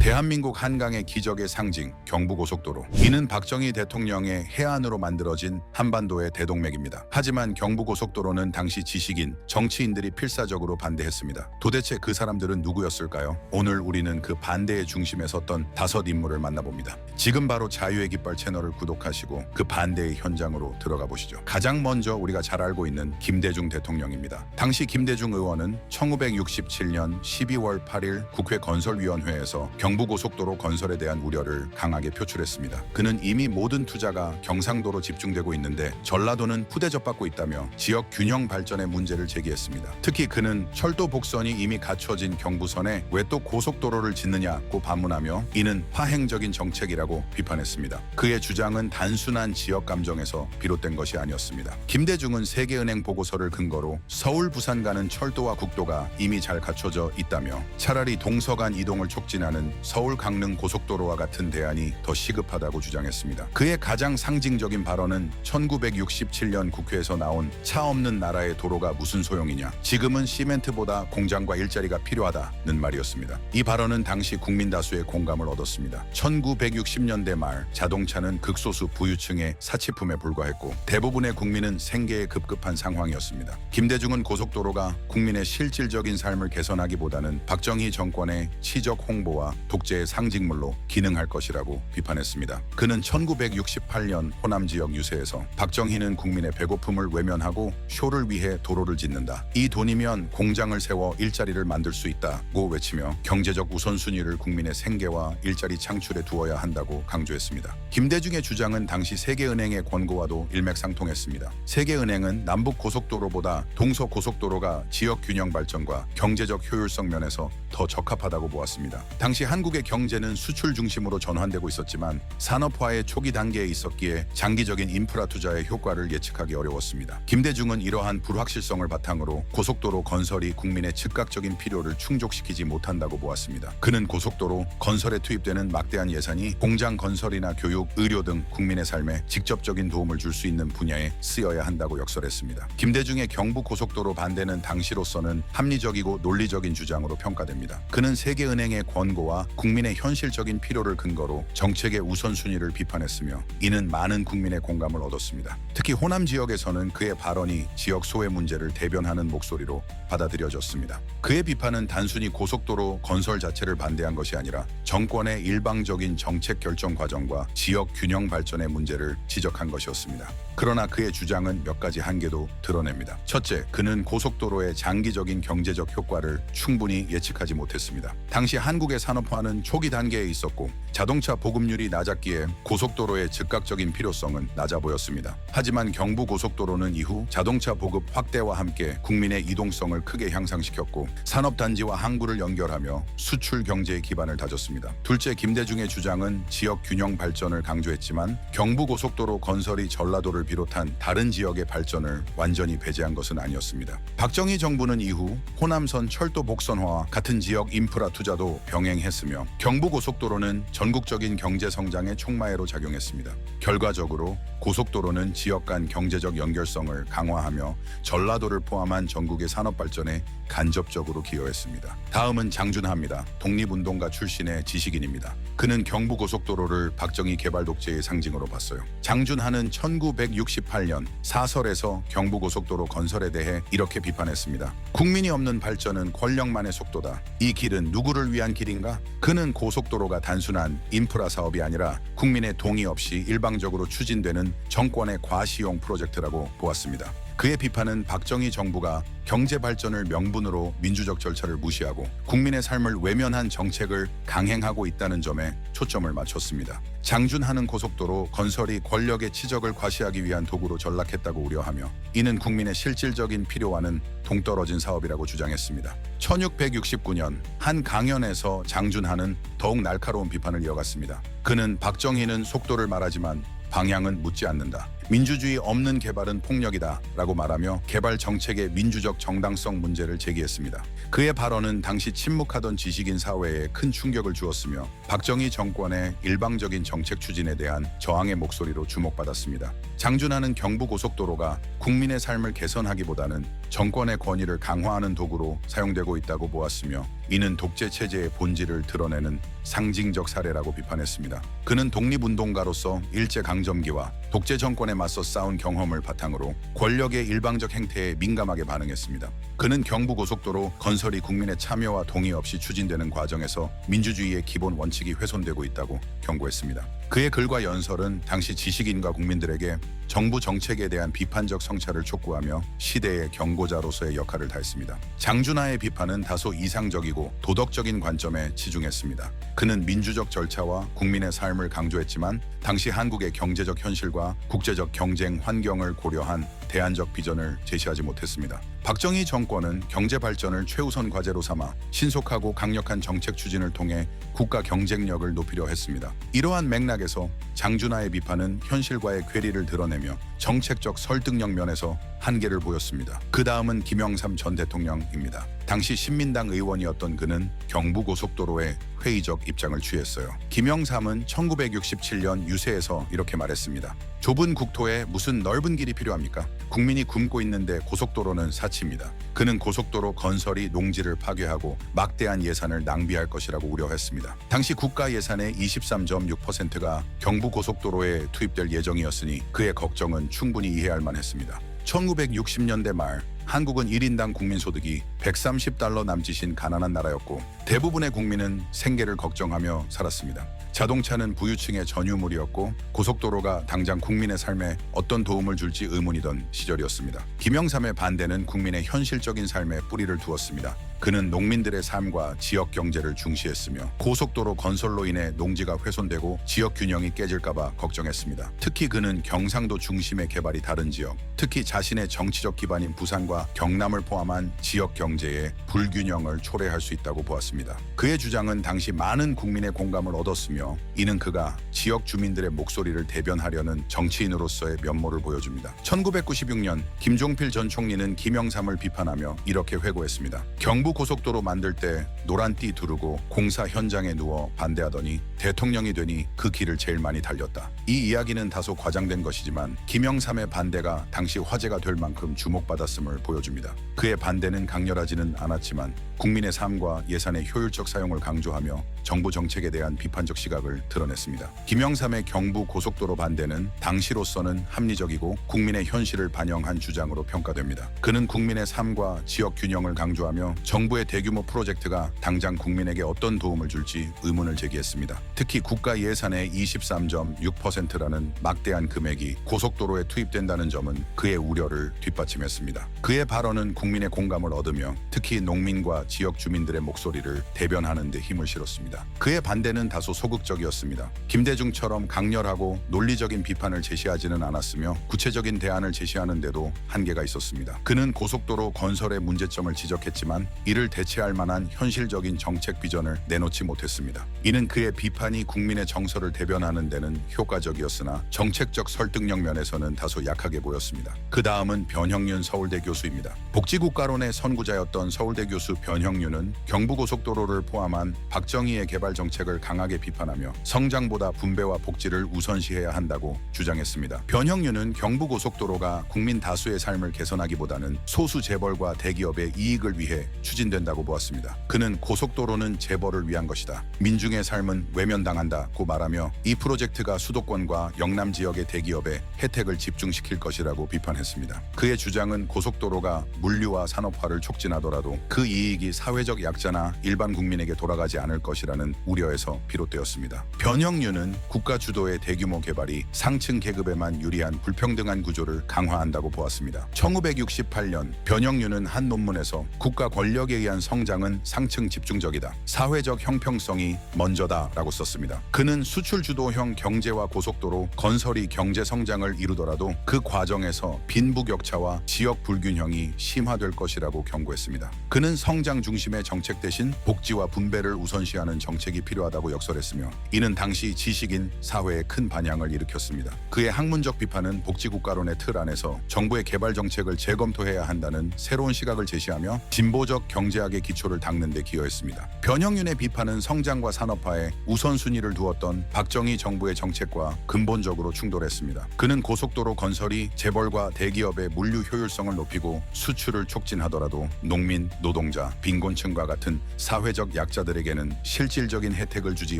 대한민국 한강의 기적의 상징 경부고속도로. 이는 박정희 대통령의 해안으로 만들어진 한반도의 대동맥입니다. 하지만 경부고속도로는 당시 지식인, 정치인들이 필사적으로 반대했습니다. 도대체 그 사람들은 누구였을까요? 오늘 우리는 그 반대의 중심에 섰던 5 인물을 만나봅니다. 지금 바로 자유의 깃발 채널을 구독하시고 그 반대의 현장으로 들어가 보시죠. 가장 먼저 우리가 잘 알고 있는 김대중 대통령입니다. 당시 김대중 의원은 1967년 12월 8일 국회 건설위원회에서 경부고속도로 건설에 대한 우려를 강하게 표출했습니다. 그는 이미 모든 투자가 경상도로 집중되고 있는데 전라도는 푸대접받고 있다며 지역 균형 발전의 문제를 제기했습니다. 특히 그는 철도 복선이 이미 갖춰진 경부선에 왜 또 고속도로를 짓느냐고 반문하며 이는 파행적인 정책이라고 비판했습니다. 그의 주장은 단순한 지역 감정에서 비롯된 것이 아니었습니다. 김대중은 세계은행 보고서를 근거로 서울 부산 가는 철도와 국도가 이미 잘 갖춰져 있다며 차라리 동서 간 이동을 촉진하는 서울 강릉 고속도로와 같은 대안이 더 시급하다고 주장했습니다. 그의 가장 상징적인 발언은 1967년 국회에서 나온 차 없는 나라의 도로가 무슨 소용이냐, 지금은 시멘트보다 공장과 일자리가 필요하다는 말이었습니다. 이 발언은 당시 국민 다수의 공감을 얻었습니다. 1960년대 말 자동차는 극소수 부유층의 사치품에 불과했고 대부분의 국민은 생계에 급급한 상황이었습니다. 김대중은 고속도로가 국민의 실질적인 삶을 개선하기보다는 박정희 정권의 치적 홍보와 독재의 상징물로 기능할 것이라고 비판했습니다. 그는 1968년 호남 지역 유세에서 박정희는 국민의 배고픔을 외면하고 쇼를 위해 도로를 짓는다, 이 돈이면 공장을 세워 일자리를 만들 수 있다고 외치며 경제적 우선순위를 국민의 생계와 일자리 창출에 두어야 한다고 강조했습니다. 김대중의 주장은 당시 세계은행의 권고와도 일맥상통했습니다. 세계은행은 남북 고속도로보다 동서 고속도로가 지역 균형 발전과 경제적 효율성 면에서 더 적합하다고 보았습니다. 당시 한국의 경제는 수출 중심으로 전환되고 있었지만 산업화의 초기 단계에 있었기에 장기적인 인프라 투자의 효과를 예측하기 어려웠습니다. 김대중은 이러한 불확실성을 바탕으로 고속도로 건설이 국민의 즉각적인 필요를 충족시키지 못한다고 보았습니다. 그는 고속도로 건설에 투입되는 막대한 예산이 공장 건설이나 교육, 의료 등 국민의 삶에 직접적인 도움을 줄 수 있는 분야에 쓰여야 한다고 역설했습니다. 김대중의 경부고속도로 반대는 당시로서는 합리적이고 논리적인 주장으로 평가됩니다. 그는 세계은행의 권고와 국민의 현실적인 필요를 근거로 정책의 우선순위를 비판했으며 이는 많은 국민의 공감을 얻었습니다. 특히 호남 지역에서는 그의 발언이 지역 소외 문제를 대변하는 목소리로 받아들여졌습니다. 그의 비판은 단순히 고속도로 건설 자체를 반대한 것이 아니라 정권의 일방적인 정책 결정 과정과 지역 균형 발전의 문제를 지적한 것이었습니다. 그러나 그의 주장은 몇 가지 한계도 드러냅니다. 첫째, 그는 고속도로의 장기적인 경제적 효과를 충분히 예측하지 못했습니다. 당시 한국의 산업화는 초기 단계에 있었고 자동차 보급률이 낮았기에 고속도로의 즉각적인 필요성은 낮아 보였습니다. 하지만 경부고속도로는 이후 자동차 보급 확대와 함께 국민의 이동성을 크게 향상시켰고 산업단지와 항구를 연결하며 수출 경제의 기반을 다졌습니다. 둘째, 김대중의 주장은 지역 균형 발전을 강조했지만 경부고속도로 건설이 전라도를 비롯한 다른 지역의 발전을 완전히 배제한 것은 아니었습니다. 박정희 정부는 이후 호남선 철도 복선화와 같은 지역 인프라 투자도 병행했으며 경부고속도로는 전국적인 경제 성장의 촉매로 작용했습니다. 결과적으로 고속도로는 지역 간 경제적 연결성을 강화하며 전라도를 포함한 전국의 산업 발전에 간접적으로 기여했습니다. 다음은 장준하입니다. 독립운동가 출신의 지식인입니다. 그는 경부고속도로를 박정희 개발 독재의 상징으로 봤어요. 장준하는 1968년 사설에서 경부고속도로 건설에 대해 이렇게 비판했습니다. 국민이 없는 발전은 권력만의 속도다. 이 길은 누구를 위한 길인가? 그는 고속도로가 단순한 인프라 사업이 아니라 국민의 동의 없이 일방적으로 추진되는 정권의 과시용 프로젝트라고 보았습니다. 그의 비판은 박정희 정부가 경제 발전을 명분으로 민주적 절차를 무시하고 국민의 삶을 외면한 정책을 강행하고 있다는 점에 초점을 맞췄습니다. 장준하는 고속도로 건설이 권력의 치적을 과시하기 위한 도구로 전락했다고 우려하며 이는 국민의 실질적인 필요와는 동떨어진 사업이라고 주장했습니다. 1669년 한 강연에서 장준하는 더욱 날카로운 비판을 이어갔습니다. 그는 박정희는 속도를 말하지만 방향은 묻지 않는다. 민주주의 없는 개발은 폭력이다 라고 말하며 개발 정책의 민주적 정당성 문제를 제기했습니다. 그의 발언은 당시 침묵하던 지식인 사회에 큰 충격을 주었으며 박정희 정권의 일방적인 정책 추진에 대한 저항의 목소리로 주목받았습니다. 장준하는 경부고속도로가 국민의 삶을 개선하기보다는 정권의 권위를 강화하는 도구로 사용되고 있다고 보았으며 이는 독재 체제의 본질을 드러내는 상징적 사례라고 비판했습니다. 그는 독립운동가로서 일제강점기와 독재 정권에 맞서 싸운 경험을 바탕으로 권력의 일방적 행태에 민감하게 반응했습니다. 그는 경부고속도로 건설이 국민의 참여와 동의 없이 추진되는 과정에서 민주주의의 기본 원칙이 훼손되고 있다고 경고했습니다. 그의 글과 연설은 당시 지식인과 국민들에게 정부 정책에 대한 비판적 성찰을 촉구하며 시대의 경고자로서의 역할을 다했습니다. 장준하의 비판은 다소 이상적이고 도덕적인 관점에 치중했습니다. 그는 민주적 절차와 국민의 삶을 강조했지만 당시 한국의 경제적 현실과 국제적 경쟁 환경을 고려한 대안적 비전을 제시하지 못했습니다. 박정희 정권은 경제 발전을 최우선 과제로 삼아 신속하고 강력한 정책 추진을 통해 국가 경쟁력을 높이려 했습니다. 이러한 맥락에서 장준하의 비판은 현실과의 괴리를 드러내며 정책적 설득력 면에서 한계를 보였습니다. 그 다음은 김영삼 전 대통령입니다. 당시 신민당 의원이었던 그는 경부고속도로에 회의적 입장을 취했어요. 김영삼은 1967년 유세에서 이렇게 말했습니다. 좁은 국토에 무슨 넓은 길이 필요합니까? 국민이 굶고 있는데 고속도로는 사치입니다. 그는 고속도로 건설이 농지를 파괴하고 막대한 예산을 낭비할 것이라고 우려했습니다. 당시 국가 예산의 23.6%가 경부고속도로에 투입될 예정이었으니 그의 걱정은 충분히 이해할 만했습니다. 1960년대 말 한국은 1인당 국민소득이 $130 남짓인 가난한 나라였고 대부분의 국민은 생계를 걱정하며 살았습니다. 자동차는 부유층의 전유물이었고 고속도로가 당장 국민의 삶에 어떤 도움을 줄지 의문이던 시절이었습니다. 김영삼의 반대는 국민의 현실적인 삶에 뿌리를 두었습니다. 그는 농민들의 삶과 지역 경제를 중시했으며 고속도로 건설로 인해 농지가 훼손되고 지역 균형이 깨질까봐 걱정했습니다. 특히 그는 경상도 중심의 개발이 다른 지역, 특히 자신의 정치적 기반인 부산과 경남을 포함한 지역 경제의 불균형을 초래할 수 있다고 보았습니다. 그의 주장은 당시 많은 국민의 공감을 얻었으며 이는 그가 지역 주민들의 목소리를 대변하려는 정치인으로서의 면모를 보여줍니다. 1996년 김종필 전 총리는 김영삼을 비판하며 이렇게 회고했습니다. 경부고속도로 만들 때 노란띠 두르고 공사 현장에 누워 반대하더니 대통령이 되니 그 길을 제일 많이 달렸다. 이 이야기는 다소 과장된 것이지만 김영삼의 반대가 당시 화제가 될 만큼 주목받았음을 보여줍니다. 그의 반대는 강렬하지는 않았지만 국민의 삶과 예산의 효율적 사용을 강조하며 정부 정책에 대한 비판적 시각을 드러냈습니다. 김영삼의 경부 고속도로 반대는 당시로서는 합리적이고 국민의 현실을 반영한 주장으로 평가됩니다. 그는 국민의 삶과 지역 균형을 강조하며 정부의 대규모 프로젝트가 당장 국민에게 어떤 도움을 줄지 의문을 제기했습니다. 특히 국가 예산의 23.6%라는 막대한 금액이 고속도로에 투입된다는 점은 그의 우려를 뒷받침했습니다. 그의 발언은 국민의 공감을 얻으며 특히 농민과 지역 주민들의 목소리를 대변하는 데 힘을 실었습니다. 그의 반대는 다소 소극적이었습니다. 김대중처럼 강렬하고 논리적인 비판을 제시하지는 않았으며 구체적인 대안을 제시하는 데도 한계가 있었습니다. 그는 고속도로 건설의 문제점을 지적했지만 이를 대체할 만한 현실적인 정책 비전을 내놓지 못했습니다. 이는 그의 비판이 국민의 정서를 대변하는 데는 효과적이었으나 정책적 설득력 면에서는 다소 약하게 보였습니다. 그 다음은 변형윤 서울대 교수입니다. 복지국가론의 선구자였던 서울대 교수 변형윤은 경부고속도로를 포함한 박정희의 개발 정책을 강하게 비판하며 성장보다 분배와 복지를 우선시해야 한다고 주장했습니다. 변형윤은 경부고속도로가 국민 다수의 삶을 개선하기보다는 소수 재벌과 대기업의 이익을 위해 추진된다고 보았습니다. 그는 고속도로는 재벌을 위한 것이다. 민중의 삶은 외면당한다고 말하며 이 프로젝트가 수도권과 영남 지역의 대기업의 혜택을 집중시킬 것이라고 비판했습니다. 그의 주장은 고속도로가 물류와 산업화를 촉진하더라도 그 이익이 사회적 약자나 일반 국민에게 돌아가지 않을 것이라는 우려에서 비롯되었습니다. 변형윤은 국가 주도의 대규모 개발이 상층 계급에만 유리한 불평등한 구조를 강화한다고 보았습니다. 1968년 변형윤은 한 논문에서 국가 권력 지역에 의한 성장은 상층 집중적이다. 사회적 형평성이 먼저다라고 썼습니다. 그는 수출 주도형 경제와 고속도로 건설이 경제 성장을 이루더라도 그 과정에서 빈부격차와 지역 불균형이 심화될 것이라고 경고했습니다. 그는 성장 중심의 정책 대신 복지와 분배를 우선시하는 정책이 필요하다고 역설했으며 이는 당시 지식인 사회에 큰 반향을 일으켰습니다. 그의 학문적 비판은 복지국가론의 틀 안에서 정부의 개발 정책을 재검토해야 한다는 새로운 시각을 제시하며 진보적 경제학의 기초를 닦는 데 기여했습니다. 변형윤의 비판은 성장과 산업화에 우선순위를 두었던 박정희 정부의 정책과 근본적으로 충돌했습니다. 그는 고속도로 건설이 재벌과 대기업의 물류 효율성을 높이고 수출을 촉진하더라도 농민, 노동자, 빈곤층과 같은 사회적 약자들에게는 실질적인 혜택을 주지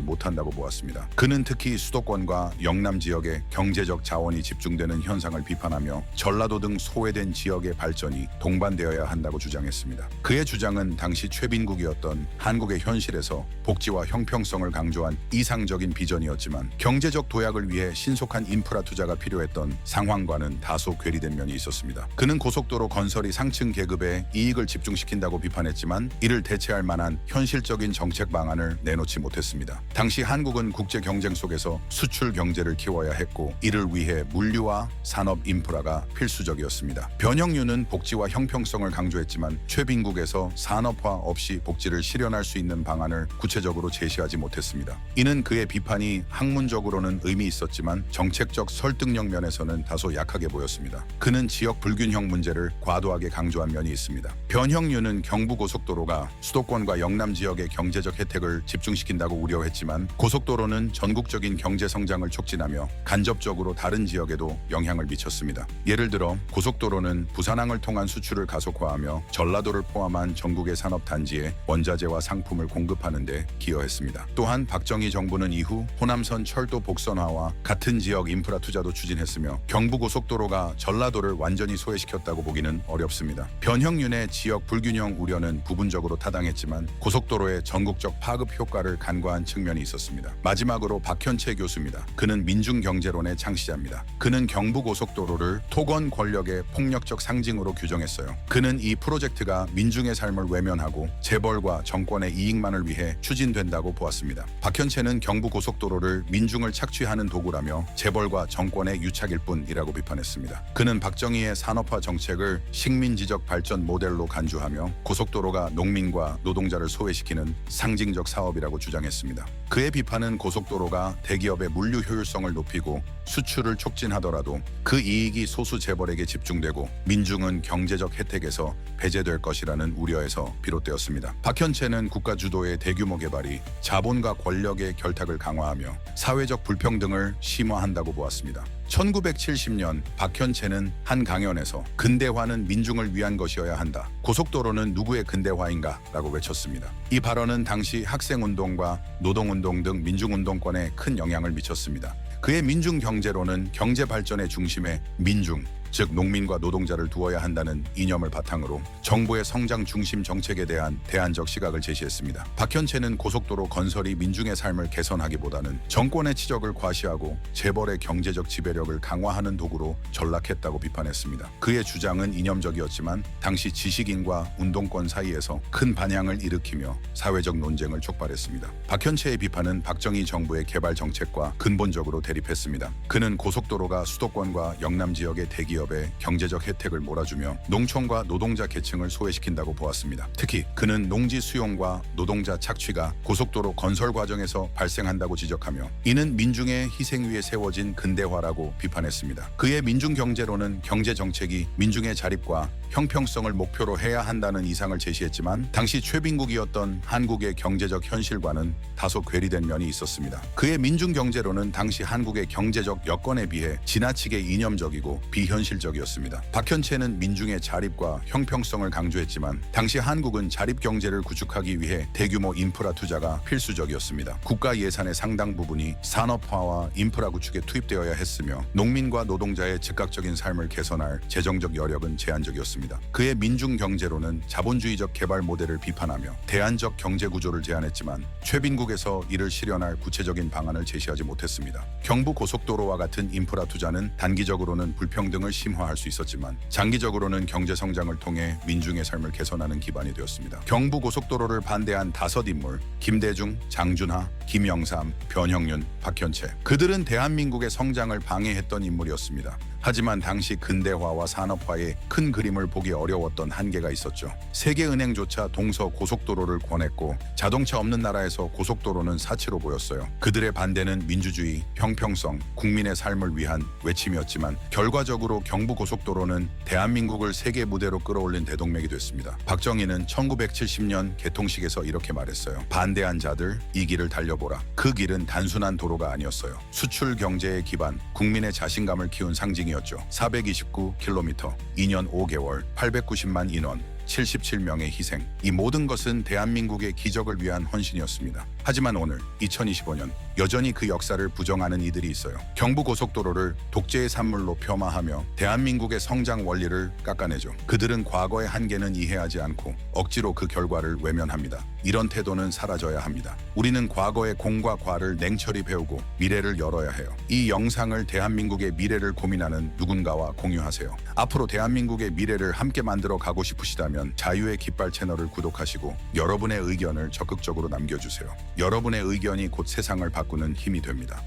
못한다고 보았습니다. 그는 특히 수도권과 영남 지역에 경제적 자원이 집중되는 현상을 비판하며 전라도 등 소외된 지역의 발전이 동반되어야 한다고 주장했습니다. 그의 주장은 당시 최빈국이었던 한국의 현실에서 복지와 형평성을 강조한 이상적인 비전이었지만 경제적 도약을 위해 신속한 인프라 투자가 필요했던 상황과는 다소 괴리된 면이 있었습니다. 그는 고속도로 건설이 상층 계급에 이익을 집중시킨다고 비판했지만 이를 대체할 만한 현실적인 정책 방안을 내놓지 못했습니다. 당시 한국은 국제 경쟁 속에서 수출 경제를 키워야 했고 이를 위해 물류와 산업 인프라가 필수적이었습니다. 변형윤은 복지와 형평성을 강조했지만 최빈국에서 산업화 없이 복지를 실현할 수 있는 방안을 구체적으로 제시하지 못했습니다. 이는 그의 비판이 학문적으로는 의미 있었지만 정책적 설득력 면에서는 다소 약하게 보였습니다. 그는 지역 불균형 문제를 과도하게 강조한 면이 있습니다. 변형윤은 경부고속도로가 수도권과 영남 지역의 경제적 혜택을 집중시킨다고 우려했지만 고속도로는 전국적인 경제 성장을 촉진하며 간접적으로 다른 지역에도 영향을 미쳤습니다. 예를 들어 고속도로는 부산항을 통한 수출을 가속화하며 전라도를 포함한 전국의 산업단지에 원자재와 상품을 공급하는 데 기여했습니다. 또한 박정희 정부는 이후 호남선 철도 복선화와 같은 지역 인프라 투자도 추진했으며 경부고속도로가 전라도를 완전히 소외시켰다고 보기는 어렵습니다. 변형윤의 지역 불균형 우려는 부분적으로 타당했지만 고속도로의 전국적 파급 효과를 간과한 측면이 있었습니다. 마지막으로 박현채 교수입니다. 그는 민중경제론의 창시자입니다. 그는 경부고속도로를 토건 권력의 폭력적 상징으로 규정했어요. 그는 이 프로젝트가 민중의 삶을 외면하고 재벌과 정권의 이익만을 위해 추진된다고 보았습니다. 박현채는 경부고속도로를 민중을 착취하는 도구라며 재벌과 정권의 유착일 뿐이라고 비판했습니다. 그는 박정희의 산업화 정책을 식민지적 발전 모델로 간주하며 고속도로가 농민과 노동자를 소외시키는 상징적 사업이라고 주장했습니다. 그의 비판은 고속도로가 대기업의 물류 효율성을 높이고 수출을 촉진하더라도 그 이익이 소수 재벌에게 집중되고 민중은 경제적 혜택에서 배제될 것이라는 우려에서 비롯되었습니다. 박현채는 국가 주도의 대규모 개발이 자본과 권력의 결탁을 강화하며 사회적 불평등을 심화한다고 보았습니다. 1970년 박현채는 한 강연에서 근대화는 민중을 위한 것이어야 한다. 고속도로는 누구의 근대화인가? 라고 외쳤습니다. 이 발언은 당시 학생운동과 노동운동 등 민중운동권에 큰 영향을 미쳤습니다. 그의 민중경제론은 경제 발전의 중심에 민중, 즉 농민과 노동자를 두어야 한다는 이념을 바탕으로 정부의 성장 중심 정책에 대한 대안적 시각을 제시했습니다. 박현채는 고속도로 건설이 민중의 삶을 개선하기보다는 정권의 치적을 과시하고 재벌의 경제적 지배력을 강화하는 도구로 전락했다고 비판했습니다. 그의 주장은 이념적이었지만 당시 지식인과 운동권 사이에서 큰 반향을 일으키며 사회적 논쟁을 촉발했습니다. 박현채의 비판은 박정희 정부의 개발 정책과 근본적으로 대립했습니다. 그는 고속도로가 수도권과 영남 지역의 대기업의 경제적 혜택을 몰아주며 농촌과 노동자 계층을 소외시킨다고 보았습니다. 특히 그는 농지 수용과 노동자 착취가 고속도로 건설 과정에서 발생한다고 지적하며 이는 민중의 희생 위에 세워진 근대화라고 비판했습니다. 그의 민중경제론은 경제정책이 민중의 자립과 형평성을 목표로 해야 한다는 이상을 제시했지만 당시 최빈국이었던 한국의 경제적 현실과는 다소 괴리된 면이 있었습니다. 그의 민중경제론은 당시 한국의 경제적 여건에 비해 지나치게 이념적이고 비현실적이었습니다. 박현채는 민중의 자립과 형평성을 강조했지만 당시 한국은 자립 경제를 구축하기 위해 대규모 인프라 투자가 필수적이었습니다. 국가 예산의 상당 부분이 산업화와 인프라 구축에 투입되어야 했으며 농민과 노동자의 즉각적인 삶을 개선할 재정적 여력은 제한적이었습니다. 그의 민중경제론은 자본주의적 개발 모델을 비판하며 대안적 경제 구조를 제안했지만 최빈국에서 이를 실현할 구체적인 방안을 제시하지 못했습니다. 경부고속도로와 같은 인프라 투자는 단기적으로는 불평등을 심화할 수 있었지만 장기적으로는 경제 성장을 통해 민중의 삶을 개선하는 기반이 되었습니다. 경부고속도로를 반대한 5인물, 김대중, 장준하, 김영삼, 변형윤, 박현채. 그들은 대한민국의 성장을 방해했던 인물이었습니다. 하지만 당시 근대화와 산업화의 큰 그림을 보기 어려웠던 한계가 있었죠. 세계은행조차 동서 고속도로를 권했고 자동차 없는 나라에서 고속도로는 사치로 보였어요. 그들의 반대는 민주주의, 형평성, 국민의 삶을 위한 외침이었지만 결과적으로 경부고속도로는 대한민국을 세계 무대로 끌어올린 대동맥이 됐습니다. 박정희는 1970년 개통식에서 이렇게 말했어요. 반대한 자들, 이 길을 달려보라. 그 길은 단순한 도로가 아니었어요. 수출 경제의 기반, 국민의 자신감을 키운 상징이었죠. 429km, 2년 5개월, 890만 인원, 77명의 희생. 이 모든 것은 대한민국의 기적을 위한 헌신이었습니다. 하지만 오늘 2025년 여전히 그 역사를 부정하는 이들이 있어요. 경부고속도로를 독재의 산물로 폄하하며 대한민국의 성장 원리를 깎아내죠. 그들은 과거의 한계는 이해하지 않고 억지로 그 결과를 외면합니다. 이런 태도는 사라져야 합니다. 우리는 과거의 공과 과를 냉철히 배우고 미래를 열어야 해요. 이 영상을 대한민국의 미래를 고민하는 누군가와 공유하세요. 앞으로 대한민국의 미래를 함께 만들어 가고 싶으시다면 자유의 깃발 채널을 구독하시고 여러분의 의견을 적극적으로 남겨주세요. 여러분의 의견이 곧 세상을 바꾸는 힘이 됩니다.